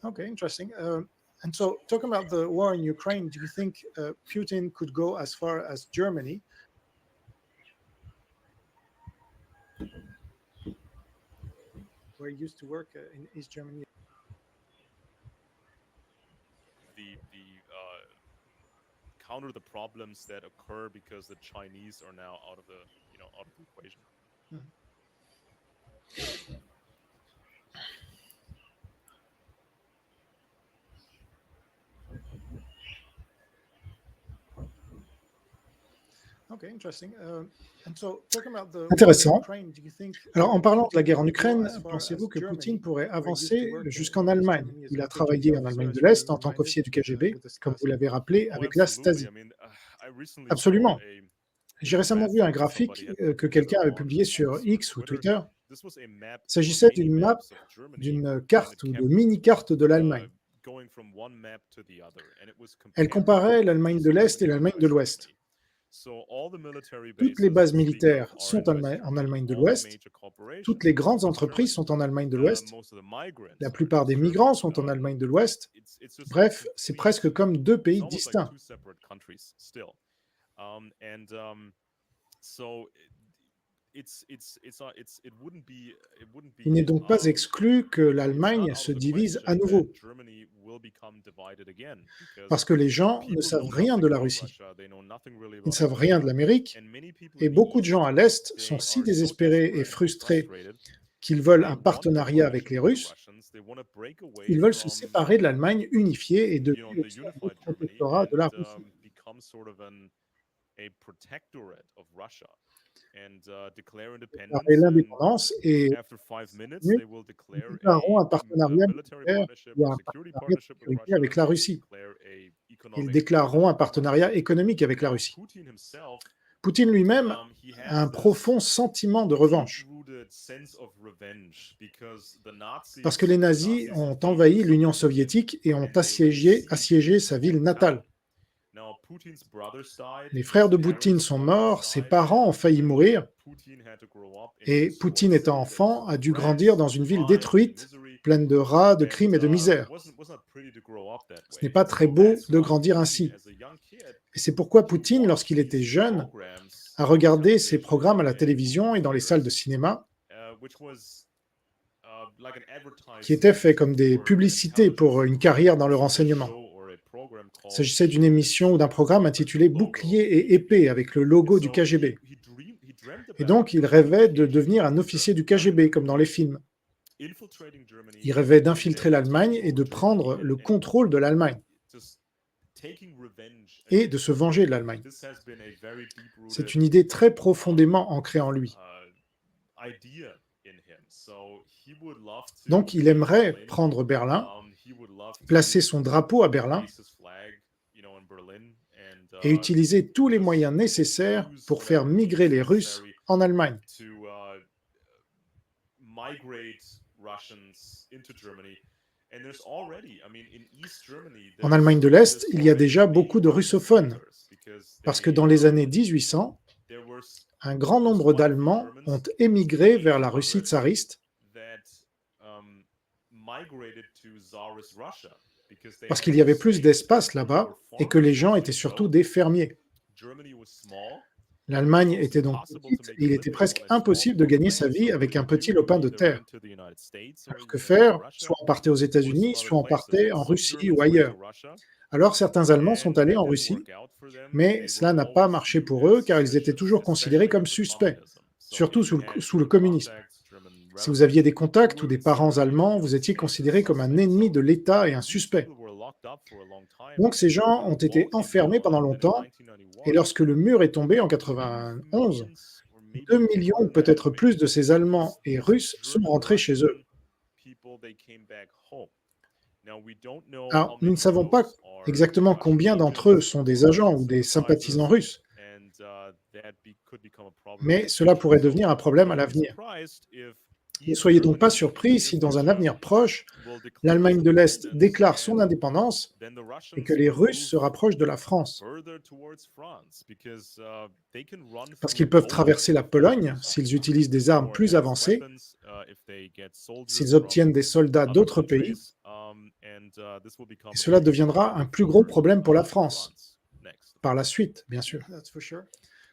Okay, interesting. And so, talking about the war in Ukraine, do you think Putin could go as far as Germany, where he used to work in East Germany? The counter the problems that occur because the Chinese are now out of the out of the equation. Mhm. Okay, interesting. And so, talking about the war in Intéressant. Ukraine, do you think Alors, en parlant de la Putin guerre en could go Ukraine, as far pensez-vous as que Poutine Germany, pourrait where he used to avancer work jusqu'en in East Allemagne? Germany as Il a a KGB travaillé en officer, Allemagne de as you l'Est en tant reminded qu'officier du KGB, with the comme vous Stasi? l'avez rappelé, Oh, avec la absolutely. I Stasi. mean, I recently saw Absolument. J'ai a récemment vu graphic un that somebody graphique had put que together quelqu'un avait on publié sur X or X ou Twitter. Twitter. This was a map Il or s'agissait mini d'une map, maps of Germany, d'une and it carte ou de kept mini-carte de l'Allemagne. going from one map to the other, and it was Elle comparing comparait l'Allemagne de East l'Est et Germany and l'Allemagne de West l'Ouest. Germany. So all the military Toutes les bases bases of the EU militaires are in sont West en Germany. Allemagne de All the l'Ouest. major corporations Toutes les are in grandes West entreprises Germany. sont en Allemagne de l'Ouest. Most of the migrants La are in plupart West des Germany. migrants sont en Allemagne de l'Ouest. It's just like Bref, c'est presque comme deux it's pays almost like distincts. two separate countries still. So it wouldn't be Il n'est donc pas exclu que it's not l'Allemagne out se of the divise à question that nouveau, Germany will become divided again parce because que les gens ne people savent know rien nothing de la about Russie. Russia, they know nothing really Ils ne about savent rien de America, l'Amérique, and many people et in the beaucoup de East gens à l'Est sont they si are so désespérés et desperate and frustrés frustrated qu'ils that veulent they un want the partenariat avec partnership les with the Russes. Russians. They want to break away Ils veulent se from séparer de l'Allemagne unifiée et the devenir une sorte de unified Germany protectorat de la and Russie. become sort of a protectorate of Russia and declare Déclarer independence. And l'indépendance et after 5 minutes, ils they will declare déclareront un a partenariat military militaire partnership ou or un security partenariat de partnership with sécurité Russia. avec la They will Russie. declare a Ils economic déclareront un partnership with Russia. partenariat économique avec la Now, Russie. Putin himself, Poutine lui-même he a un has profond this sentiment de revanche, deep-rooted sense of revenge because the parce que les nazis ont invaded envahi the l'Union Soviet Union soviétique et ont and they laid siege assiégé to sa his ville hometown. natale. Now, Putin's brothers died, Les his frères de parents Poutine sont almost morts, ses died, parents ont failli and mourir, Putin had to grow up in et this Poutine, war étant city that was enfant, full a of dû rats grandir dans and une ville crime and détruite, misery, pleine de rats, de and crimes et de misère. was not pretty to grow up that Ce n'est way. pas And très so beau that's de why grandir Putin, ainsi. as a young kid, Et c'est pourquoi he Poutine, watched lorsqu'il était these jeune, programs a on regardé ces television programmes à la and télévision et movie dans les salles de theaters, cinéma, which was like an qui étaient advertisement faits comme des for publicités pour une carrière dans le This was a renseignement. show or a program Il called s'agissait d'une Shield émission ou d'un programme with the intitulé logo Bouclier of et the épée KGB. avec le And logo du so KGB. he dreamed Et about donc, il becoming a rêvait de KGB devenir un officer, officier du KGB, comme dans les films. infiltrating Germany Il rêvait and d'infiltrer then l'Allemagne taking et de over Germany prendre le and contrôle de l'Allemagne just taking revenge et against de se Germany. venger de l'Allemagne. This has been a very C'est deep-rooted une idée très profondément ancrée en lui. idea in him. So he would love to Donc, il take aimerait Berlin. prendre Berlin, He would love placer to son drapeau à Berlin raise his flag, in Berlin and et utiliser tous les just moyens nécessaires use pour faire whatever means migrer les Russes necessary en Allemagne. to migrate Russians into Germany. And there's already, I mean, in East Germany, En Allemagne de l'Est, il y a déjà already beaucoup de major russophones, massacres because parce que dans les années 1800, there were un grand nombre d'Allemands ont émigré vers la Russie tsariste that migrated to Tsarist Russia because they parce had qu'il y to avait plus say d'espace people là-bas were et que les farmers gens mostly. étaient surtout So des fermiers. Germany was small. L'Allemagne It was était donc impossible to petite make et a il était living presque on a small impossible de plot of gagner sa land. vie So what avec did un you petit do? You lopin de either terre. went to the United States or Alors que you went to faire? Russia Soit on partait aux or États-Unis, some other soit on places. partait And en some Russie Germans ou went to ailleurs. Russia. Alors certains Allemands sont And allés that en didn't Russie, work out for them. mais They were cela n'a pas always marché viewed pour eux as car ils étaient suspicious, toujours considérés especially comme under suspects, communism. So surtout if you had sous le German communisme. contacts, German Si vous aviez des relatives, you contacts ou were des parents considered in the allemands, vous United étiez States considéré as comme un suspect. ennemi de So l'État et un these suspect. people were locked up for a long time. Donc ces And gens when ont the wall été came enfermés pendant down, then in longtemps, et 1991, lorsque le mur est tombé en 2 91, millions or maybe 2 millions ou more than that, peut-être plus de maybe ces Allemands these et Russes sont German rentrés chez eux. Russian people, they came back home. Now we don't know how Alors, nous ne many of savons pas those are exactement Russian combien d'entre eux agents sont des or agents ou des sympathizers, sympathisants russes, and could become a problem in mais the cela future. pourrait So devenir un problème à don't be l'avenir. surprised if Ne East soyez donc pas Germany surpris in the si dans un future avenir proche, will declare l'Allemagne its de l'Est independence déclare son and indépendance then the et que Russians les will Russes se move rapprochent de la France, further towards France because they can run parce through qu'ils peuvent Poland traverser la if they Pologne use s'ils utilisent des armes more plus advanced avancées, weapons, if they get soldiers s'ils obtiennent des soldats other d'autres pays, countries, and Et cela deviendra un plus gros problème pour la France, par la suite, bien sûr. That's for sure.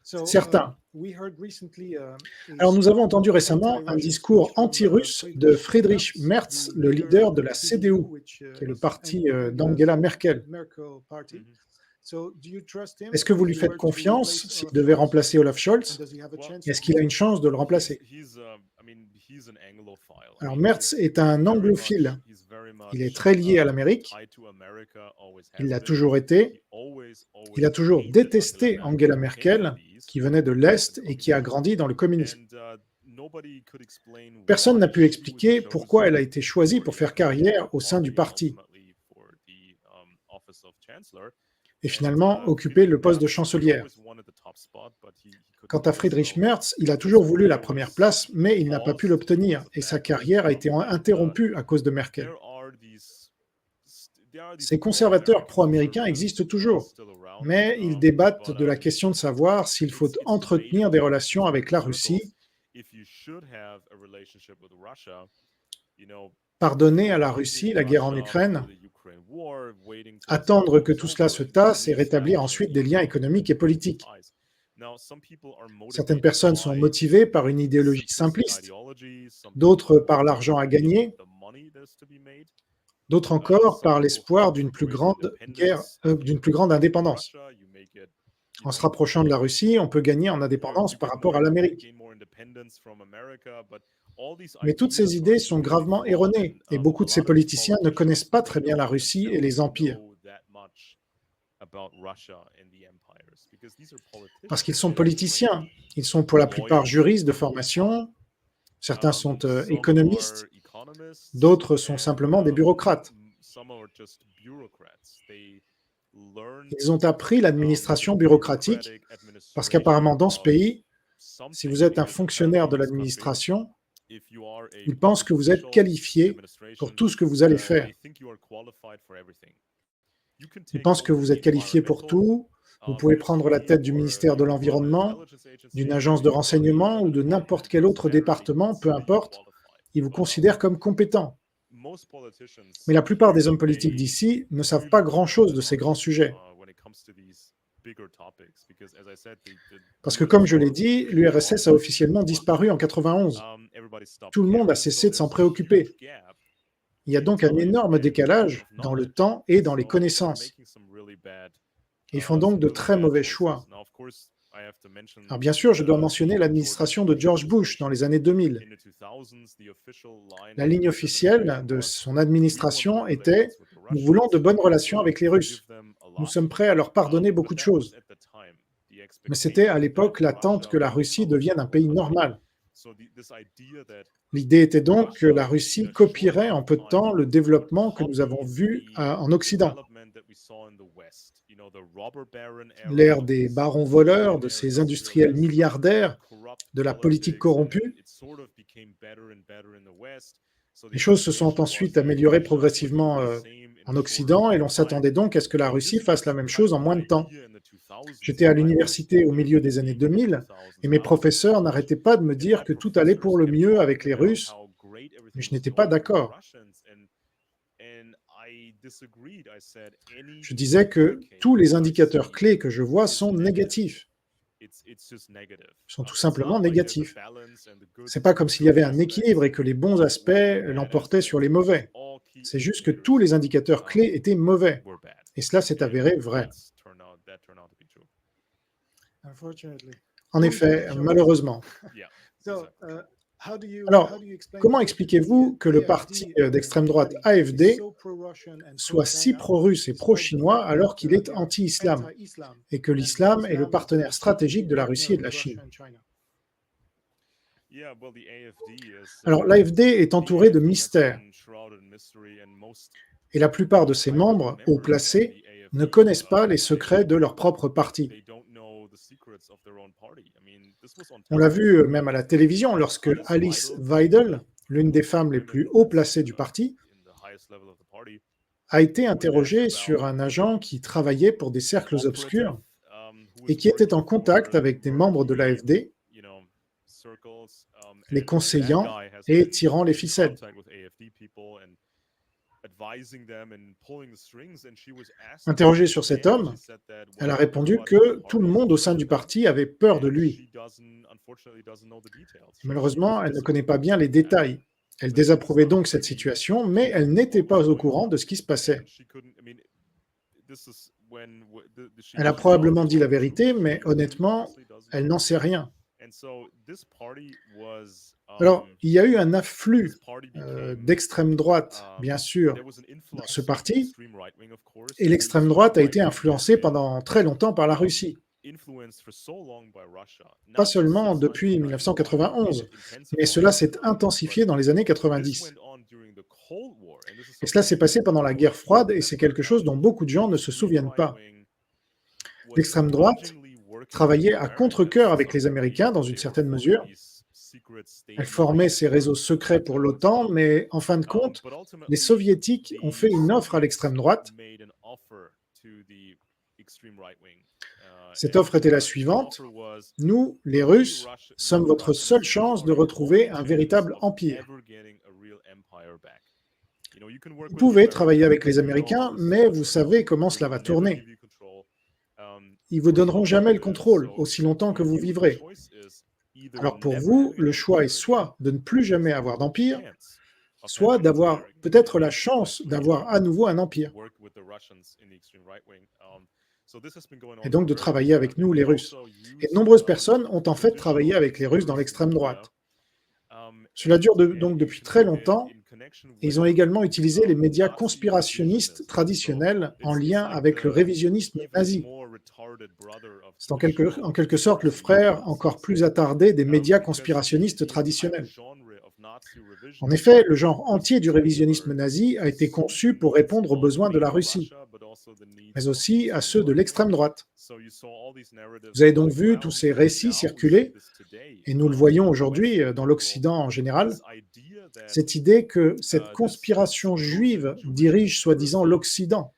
So, Certain. we heard recently, Alors nous avons entendu récemment un discours anti-russe de Friedrich Merz, le leader de la CDU, qui est le parti d'Angela Merkel. Mhm. Est-ce que vous lui faites confiance s'il devait remplacer Olaf Scholz? Est-ce qu'il a une chance de le remplacer? Alors Merz est un anglophile. Il est très lié à l'Amérique. Il l'a toujours été. Il a toujours détesté Angela Merkel, qui venait de l'Est et qui a grandi dans le communisme. Personne n'a pu expliquer pourquoi elle a été choisie pour faire carrière au sein du parti et finalement occuper le poste de chancelière. Quant à Friedrich Merz, il a toujours voulu la première place, mais il n'a pas pu l'obtenir et sa carrière a été interrompue à cause de Merkel. Ces conservateurs pro-américains existent toujours, mais ils débattent de la question de savoir s'il faut entretenir des relations avec la Russie, pardonner à la Russie la guerre en Ukraine, attendre que tout cela se tasse et rétablir ensuite des liens économiques et politiques. Certaines personnes sont motivées par une idéologie simpliste, d'autres par l'argent à gagner, d'autres encore par l'espoir d'une plus grande d'une plus grande indépendance. En se rapprochant de la Russie, on peut gagner en indépendance par rapport à l'Amérique. Mais toutes ces idées sont gravement erronées et beaucoup de ces politiciens ne connaissent pas très bien la Russie et les empires. Parce qu'ils sont politiciens. Ils sont pour la plupart juristes de formation, certains sont économistes, d'autres sont simplement des bureaucrates. Ils ont appris l'administration bureaucratique parce qu'apparemment dans ce pays, si vous êtes un fonctionnaire de l'administration, ils pensent que vous êtes qualifié pour tout ce que vous allez faire. Ils pensent que vous êtes qualifié pour tout. Vous pouvez prendre la tête du ministère de l'Environnement, d'une agence de renseignement ou de n'importe quel autre département, peu importe. Ils vous considèrent comme compétent. Mais la plupart des hommes politiques d'ici ne savent pas grand-chose de ces grands sujets. Parce que, comme je l'ai dit, l'URSS a officiellement disparu en 91. Tout le monde a cessé de s'en préoccuper. Il y a donc un énorme décalage dans le temps et dans les connaissances. Ils font donc de très mauvais choix. Alors bien sûr, je dois mentionner l'administration de George Bush dans les années 2000. La ligne officielle de son administration était « Nous voulons de bonnes relations avec les Russes. Nous sommes prêts à leur pardonner beaucoup de choses. » Mais c'était à l'époque l'attente que la Russie devienne un pays normal. L'idée était donc que la Russie copierait en peu de temps le développement que nous avons vu en Occident. L'ère des barons voleurs, de ces industriels milliardaires, de la politique corrompue. Les choses se sont ensuite améliorées progressivement en Occident et l'on s'attendait donc à ce que la Russie fasse la même chose en moins de temps. J'étais à l'université au milieu des années 2000 et mes professeurs n'arrêtaient pas de me dire que tout allait pour le mieux avec les Russes, mais je n'étais pas d'accord. Je disais que tous les indicateurs clés que je vois sont négatifs. Ils sont tout simplement négatifs. Ce n'est pas comme s'il y avait un équilibre et que les bons aspects l'emportaient sur les mauvais. C'est juste que tous les indicateurs clés étaient mauvais. Et cela s'est avéré vrai. En effet, malheureusement. Alors, comment expliquez-vous que le parti d'extrême droite AfD soit si pro-russe et pro-chinois alors qu'il est anti-islam et que l'islam est le partenaire stratégique de la Russie et de la Chine? Alors, l'AfD est entouré de mystères et la plupart de ses membres, haut placés, ne connaissent pas les secrets de leur propre parti. On l'a vu même à la télévision lorsque Alice Weidel, l'une des femmes les plus haut placées du parti, a été interrogée sur un agent qui travaillait pour des cercles obscurs et qui était en contact avec des membres de l'AfD, les conseillant et tirant les ficelles. Interrogée sur cet homme, elle a répondu que tout le monde au sein du parti avait peur de lui. Malheureusement, elle ne connaît pas bien les détails. Elle désapprouvait donc cette situation, mais elle n'était pas au courant de ce qui se passait. Elle a probablement dit la vérité, mais honnêtement, elle n'en sait rien. Alors, il y a eu un afflux d'extrême droite, bien sûr, dans ce parti, et l'extrême droite a été influencée pendant très longtemps par la Russie. Pas seulement depuis 1991, mais cela s'est intensifié dans les années 90. Et cela s'est passé pendant la guerre froide, et c'est quelque chose dont beaucoup de gens ne se souviennent pas. L'extrême droite travaillait à contre-cœur avec les Américains dans une certaine mesure. Elle formait ses réseaux secrets pour l'OTAN, mais en fin de compte, les Soviétiques ont fait une offre à l'extrême droite. Cette offre était la suivante: nous, les Russes, sommes votre seule chance de retrouver un véritable empire. Vous pouvez travailler avec les Américains, mais vous savez comment cela va tourner. Ils ne vous donneront jamais le contrôle, aussi longtemps que vous vivrez. Alors pour vous, le choix est soit de ne plus jamais avoir d'empire, soit d'avoir peut-être la chance d'avoir à nouveau un empire. Et donc de travailler avec nous, les Russes. Et de nombreuses personnes ont en fait travaillé avec les Russes dans l'extrême droite. Cela dure donc depuis très longtemps, et ils ont également utilisé les médias conspirationnistes traditionnels en lien avec le révisionnisme nazi. C'est en quelque sorte le frère encore plus attardé des médias conspirationnistes traditionnels. En effet, le genre entier du révisionnisme nazi a été conçu pour répondre aux besoins de la Russie, mais aussi à ceux de l'extrême droite. Vous avez donc vu tous ces récits circuler, et nous le voyons aujourd'hui dans l'Occident en général, cette idée que cette conspiration juive dirige soi-disant l'Occident,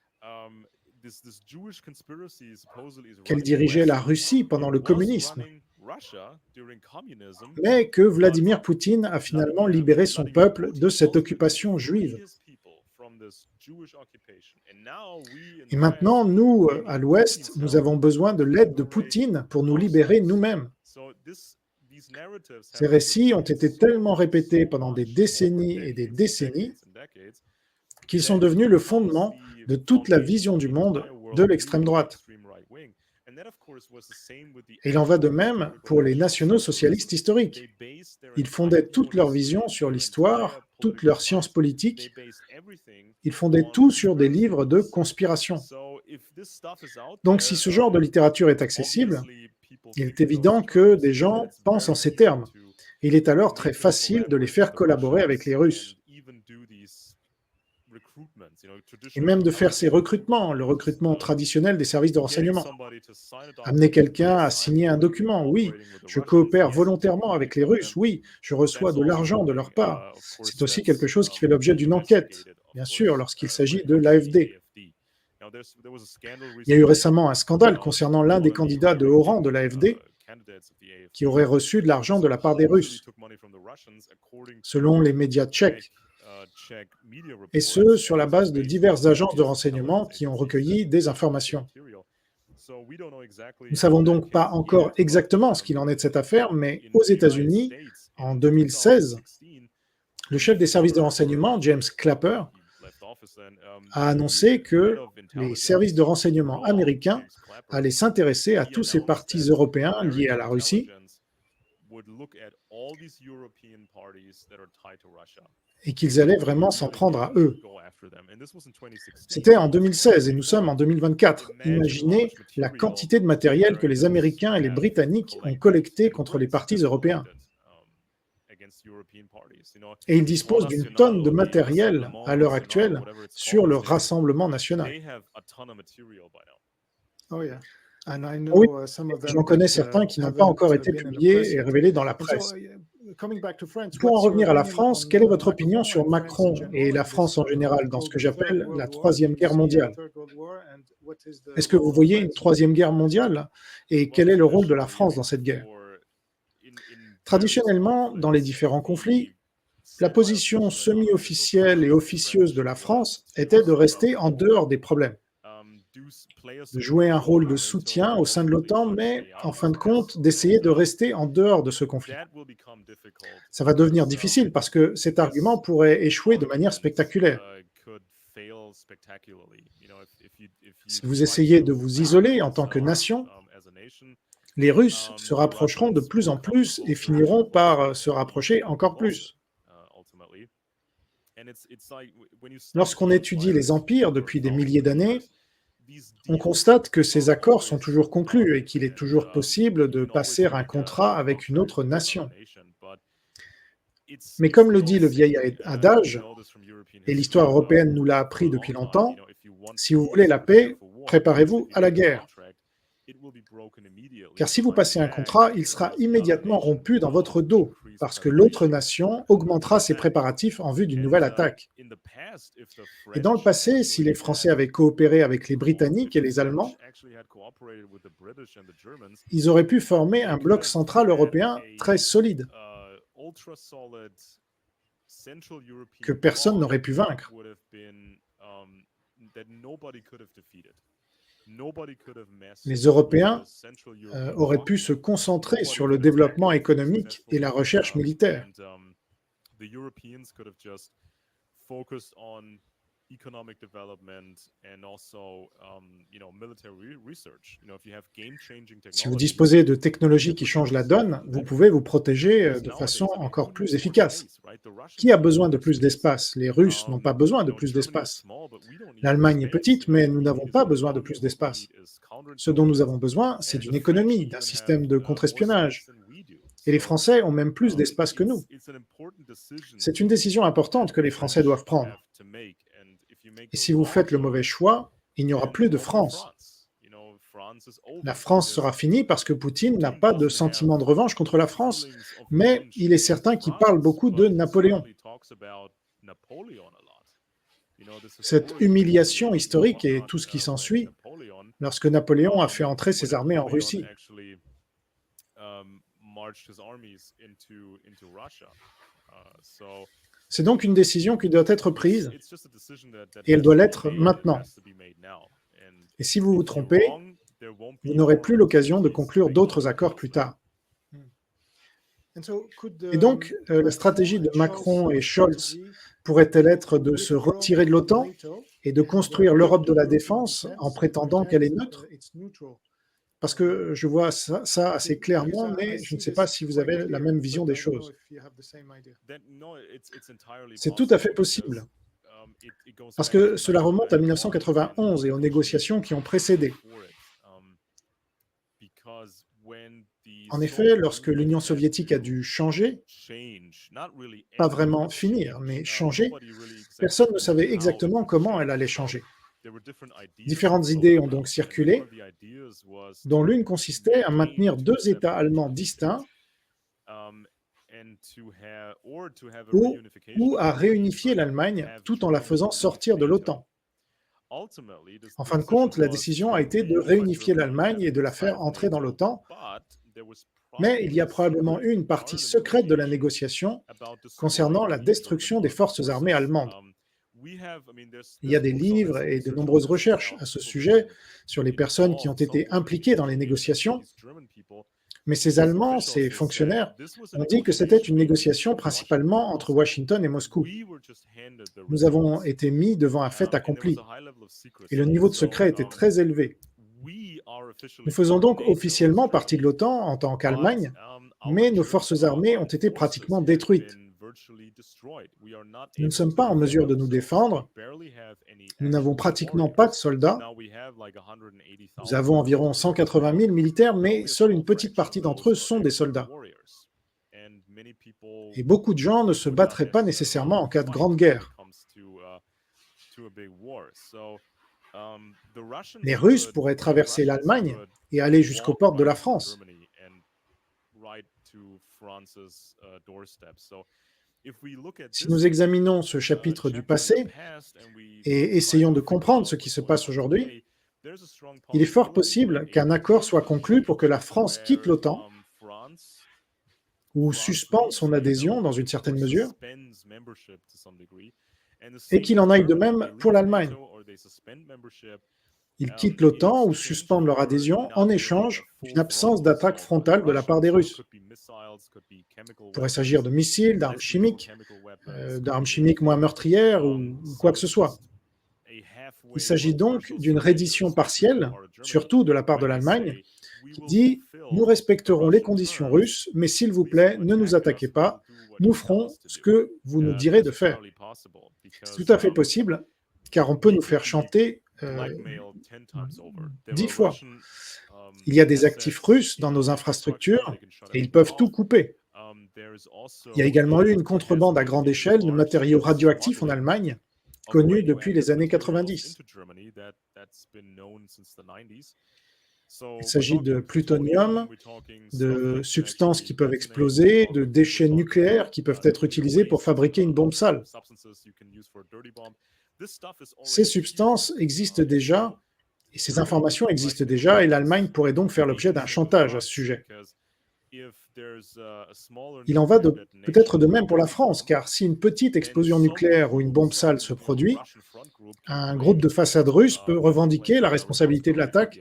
qu'elle dirigeait la Russie pendant le communisme, mais que Vladimir Poutine a finalement libéré son peuple de cette occupation juive. Et maintenant, nous, à l'Ouest, nous avons besoin de l'aide de Poutine pour nous libérer nous-mêmes. Ces récits ont été tellement répétés pendant des décennies et des décennies qu'ils sont devenus le fondement de toute la vision du monde de l'extrême droite. Et il en va de même pour les nationaux-socialistes historiques. Ils fondaient toute leur vision sur l'histoire, toute leur science politique. Ils fondaient tout sur des livres de conspiration. Donc si ce genre de littérature est accessible, il est évident que des gens pensent en ces termes. Il est alors très facile de les faire collaborer avec les Russes. Et même de faire ces recrutements, le recrutement traditionnel des services de renseignement. Amener quelqu'un à signer un document, oui, je coopère volontairement avec les Russes, oui, je reçois de l'argent de leur part. C'est aussi quelque chose qui fait l'objet d'une enquête, bien sûr, lorsqu'il s'agit de l'AfD. Il y a eu récemment un scandale concernant l'un des candidats de haut rang de l'AfD qui aurait reçu de l'argent de la part des Russes, selon les médias tchèques. Et ce, sur la base de diverses agences de renseignement qui ont recueilli des informations. Nous ne savons donc pas encore exactement ce qu'il en est de cette affaire, mais aux États-Unis, en 2016, le chef des services de renseignement, James Clapper, a annoncé que les services de renseignement américains allaient s'intéresser à tous ces partis européens liés à la Russie et qu'ils allaient vraiment s'en prendre à eux. C'était en 2016 et nous sommes en 2024. Imaginez la quantité de matériel que les Américains et les Britanniques ont collecté contre les partis européens. Et ils disposent d'une tonne de matériel à l'heure actuelle sur le Rassemblement national. Oh, yeah. Oui, j'en connais certains qui n'ont pas encore été publiés et révélés dans la presse. Pour en revenir à la France, quelle est votre opinion sur Macron et la France en général dans ce que j'appelle la Troisième Guerre mondiale? Est-ce que vous voyez une Troisième Guerre mondiale et quel est le rôle de la France dans cette guerre? Traditionnellement, dans les différents conflits, la position semi-officielle et officieuse de la France était de rester en dehors des problèmes, de jouer un rôle de soutien au sein de l'OTAN, mais en fin de compte, d'essayer de rester en dehors de ce conflit. Ça va devenir difficile parce que cet argument pourrait échouer de manière spectaculaire. Si vous essayez de vous isoler en tant que nation, les Russes se rapprocheront de plus en plus et finiront par se rapprocher encore plus. Lorsqu'on étudie les empires depuis des milliers d'années, on constate que ces accords sont toujours conclus et qu'il est toujours possible de passer un contrat avec une autre nation. Mais comme le dit le vieil adage, et l'histoire européenne nous l'a appris depuis longtemps, si vous voulez la paix, préparez-vous à la guerre. Car si vous passez un contrat, il sera immédiatement rompu dans votre dos, parce que l'autre nation augmentera ses préparatifs en vue d'une nouvelle attaque. Et dans le passé, si les Français avaient coopéré avec les Britanniques et les Allemands, ils auraient pu former un bloc central européen très solide, que personne n'aurait pu vaincre. Les Européens auraient pu se concentrer sur le développement économique et la recherche militaire. Si vous disposez de technologies qui changent la donne, vous pouvez vous protéger de façon encore plus efficace. Qui a besoin de plus d'espace? Les Russes n'ont pas besoin de plus d'espace. L'Allemagne est petite, mais nous n'avons pas besoin de plus d'espace. Ce dont nous avons besoin, c'est d'une économie, d'un système de contre-espionnage. Et les Français ont même plus d'espace que nous. C'est une décision importante que les Français doivent prendre. Et si vous faites le mauvais choix, il n'y aura plus de France. La France sera finie parce que Poutine n'a pas de sentiment de revanche contre la France, mais il est certain qu'il parle beaucoup de Napoléon. Cette humiliation historique et tout ce qui s'ensuit, lorsque Napoléon a fait entrer ses armées en Russie. C'est donc une décision qui doit être prise, et elle doit l'être maintenant. Et si vous vous trompez, vous n'aurez plus l'occasion de conclure d'autres accords plus tard. Et donc, la stratégie de Macron et Scholz pourrait-elle être de se retirer de l'OTAN et de construire l'Europe de la défense en prétendant qu'elle est neutre? Parce que je vois ça assez clairement, mais je ne sais pas si vous avez la même vision des choses. C'est tout à fait possible, parce que cela remonte à 1991 et aux négociations qui ont précédé. En effet, lorsque l'Union soviétique a dû changer, pas vraiment finir, mais changer, personne ne savait exactement comment elle allait changer. Différentes idées ont donc circulé, dont l'une consistait à maintenir deux États allemands distincts ou à réunifier l'Allemagne tout en la faisant sortir de l'OTAN. En fin de compte, la décision a été de réunifier l'Allemagne et de la faire entrer dans l'OTAN, mais il y a probablement eu une partie secrète de la négociation concernant la destruction des forces armées allemandes. Il y a des livres et de nombreuses recherches à ce sujet sur les personnes qui ont été impliquées dans les négociations, mais ces Allemands, ces fonctionnaires, ont dit que c'était une négociation principalement entre Washington et Moscou. Nous avons été mis devant un fait accompli, et le niveau de secret était très élevé. Nous faisons donc officiellement partie de l'OTAN en tant qu'Allemagne, mais nos forces armées ont été pratiquement détruites. Nous ne sommes pas en mesure de nous défendre, nous n'avons pratiquement pas de soldats, nous avons environ 180 000 militaires, mais seule une petite partie d'entre eux sont des soldats. Et beaucoup de gens ne se battraient pas nécessairement en cas de grande guerre. Les Russes pourraient traverser l'Allemagne et aller jusqu'aux portes de la France. Si nous examinons ce chapitre du passé et essayons de comprendre ce qui se passe aujourd'hui, il est fort possible qu'un accord soit conclu pour que la France quitte l'OTAN ou suspende son adhésion dans une certaine mesure, et qu'il en aille de même pour l'Allemagne. Ils quittent l'OTAN ou suspendent leur adhésion en échange d'une absence d'attaque frontale de la part des Russes. Il pourrait s'agir de missiles, d'armes chimiques moins meurtrières ou quoi que ce soit. Il s'agit donc d'une reddition partielle, surtout de la part de l'Allemagne, qui dit « Nous respecterons les conditions russes, mais s'il vous plaît, ne nous attaquez pas, nous ferons ce que vous nous direz de faire. » C'est tout à fait possible, car on peut nous faire chanter 10 fois. Il y a des actifs russes dans nos infrastructures et ils peuvent tout couper. Il y a également eu une contrebande à grande échelle de matériaux radioactifs en Allemagne, connue depuis les années 90. Il s'agit de plutonium, de substances qui peuvent exploser, de déchets nucléaires qui peuvent être utilisés pour fabriquer une bombe sale. Ces substances existent déjà, et ces informations existent déjà, et l'Allemagne pourrait donc faire l'objet d'un chantage à ce sujet. Il en va peut-être de même pour la France, car si une petite explosion nucléaire ou une bombe sale se produit, un groupe de façade russe peut revendiquer la responsabilité de l'attaque,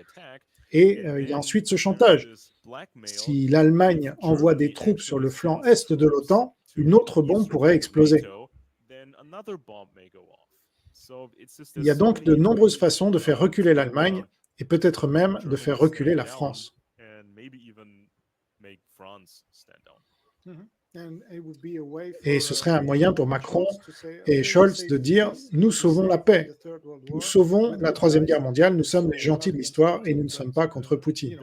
et il y a ensuite ce chantage. Si l'Allemagne envoie des troupes sur le flanc est de l'OTAN, une autre bombe pourrait exploser. Il y a donc de nombreuses façons de faire reculer l'Allemagne, et peut-être même de faire reculer la France. Et ce serait un moyen pour Macron et Scholz de dire « Nous sauvons la paix, nous sauvons la Troisième Guerre mondiale, nous sommes les gentils de l'histoire et nous ne sommes pas contre Poutine. »